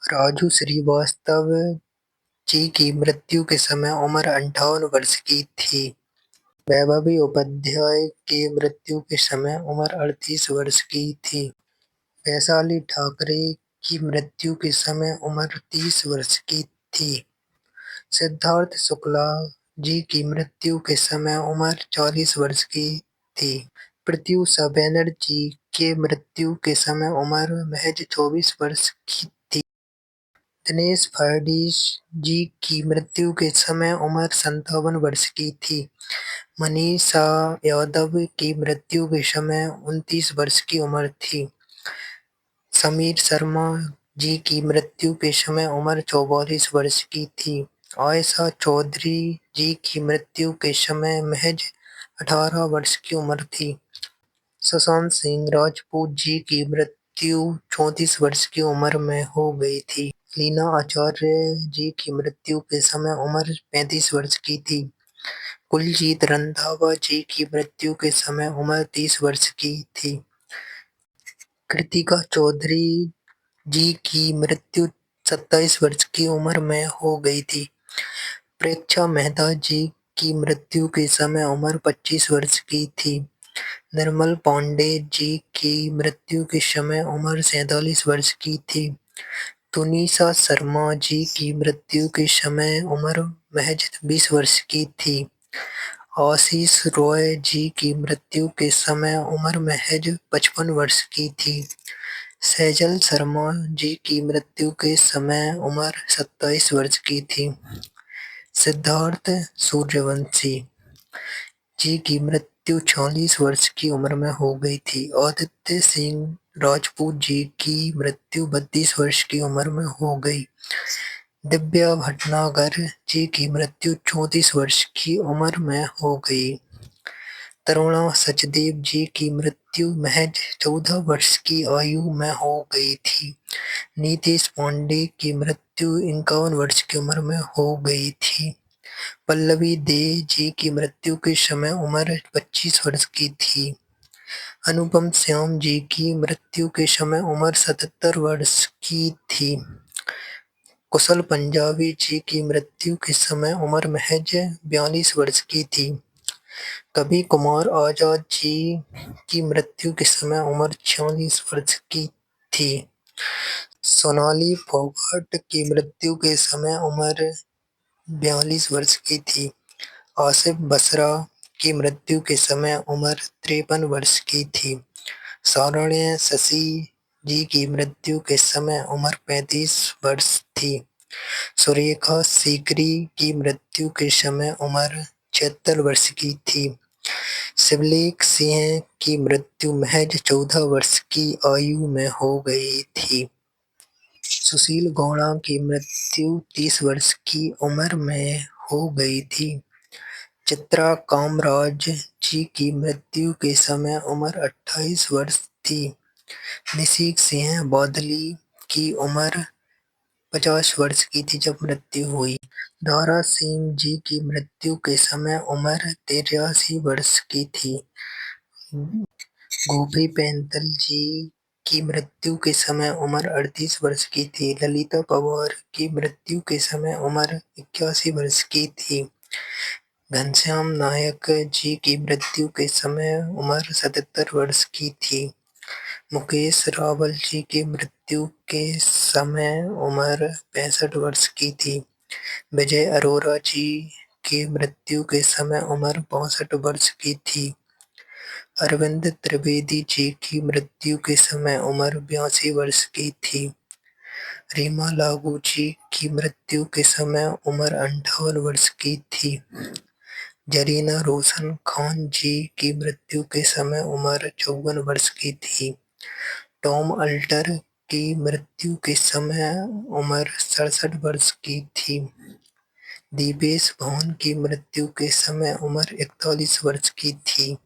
राजू श्रीवास्तव जी की मृत्यु के समय उम्र 58 वर्ष की थी। वैभवी उपाध्याय की मृत्यु के समय उम्र 38 वर्ष की थी। वैशाली ठाकरे की मृत्यु के समय उम्र 30 वर्ष की थी। सिद्धार्थ शुक्ला जी की मृत्यु के समय उम्र 40 वर्ष की थी। प्रत्यूषा बनर्जी के मृत्यु के समय उम्र महज 24 वर्ष की थी। दिनेश फडणवीस जी की मृत्यु के समय उम्र 57 वर्ष की थी। मनीषा यादव की मृत्यु के समय 29 वर्ष की उम्र थी। समीर शर्मा जी की मृत्यु के समय उम्र 44 वर्ष की थी। आयशा चौधरी जी की मृत्यु के समय महज 18 वर्ष की उम्र थी। सुशांत सिंह राजपूत जी की मृत्यु 34 वर्ष की उम्र में हो गई थी। लीना आचार्य जी की मृत्यु के समय उम्र 35 वर्ष की थी। कुलजीत रंधावा जी की मृत्यु के समय उम्र 30 वर्ष की थी। कृतिका चौधरी जी की मृत्यु 27 वर्ष की उम्र में हो गई थी। प्रेक्षा मेहता जी की मृत्यु के समय उम्र 25 वर्ष की थी। निर्मल पांडे जी की मृत्यु के समय उम्र 47 वर्ष की थी। तुनिशा शर्मा जी की मृत्यु के समय उम्र महज 20 वर्ष की थी। आशीष रॉय जी की मृत्यु के समय उम्र महज 55 वर्ष की थी। सेजल शर्मा जी की मृत्यु के समय उम्र 27 वर्ष की थी। सिद्धार्थ सूर्यवंशी जी की मृत्यु 46 वर्ष की उम्र में हो गई थी। आदित्य सिंह राजपूत जी की मृत्यु 32 वर्ष की उम्र में हो गई। दिव्या भटनागर जी की मृत्यु 34 वर्ष की उम्र में हो गई। तरुणा सचदेव जी की मृत्यु महज 14 वर्ष की आयु में हो गई थी। नीतीश पांडे की मृत्यु 51 वर्ष की उम्र में हो गई थी। पल्लवी दे जी की मृत्यु के समय उम्र 25 वर्ष की थी। अनुपम श्याम जी की मृत्यु के समय उम्र 77 वर्ष की थी। कुशल पंजाबी जी की मृत्यु के समय उम्र महज 42 वर्ष की थी। कवि कुमार आजाद जी की मृत्यु के समय उम्र 46 वर्ष की थी। सोनाली फोगाट की मृत्यु के समय उम्र 42 वर्ष की थी। आसिफ बसरा की मृत्यु के समय उम्र 53 वर्ष की थी। सारण्य शशि जी की मृत्यु के समय उम्र 35 वर्ष थी। सुरेखा सीकरी की मृत्यु के समय उम्र 76 वर्ष की थी। शिवलेख सिंह की मृत्यु महज 14 वर्ष की आयु में हो गई थी। सुशील गौड़ा की मृत्यु 30 वर्ष की उम्र में हो गई थी। चित्रा कामराज जी की मृत्यु के समय उम्र 28 वर्ष थी। निशीक सिंह बादली की उम्र 50 वर्ष की थी जब मृत्यु हुई। दारा सिंह जी की मृत्यु के समय उम्र 83 वर्ष की थी। गोपी पेंतल जी की मृत्यु के समय उम्र 38 वर्ष की थी। ललिता पवार की मृत्यु के समय उम्र 81 वर्ष की थी। घनश्याम नायक जी की मृत्यु के समय उम्र 77 वर्ष की थी। मुकेश रावल जी की मृत्यु के समय उम्र 65 वर्ष की थी। विजय अरोरा जी की मृत्यु के समय उम्र 62 वर्ष की थी। अरविंद त्रिवेदी जी की मृत्यु के समय उम्र 82 वर्ष की थी। रीमा लागू जी की मृत्यु के समय उम्र 58 वर्ष की थी। जरीना रोशन खान जी की मृत्यु के समय उम्र 54 वर्ष की थी। टॉम अल्टर की मृत्यु के समय उम्र 67 वर्ष की थी। दीपेश भान की मृत्यु के समय उम्र 41 वर्ष की थी।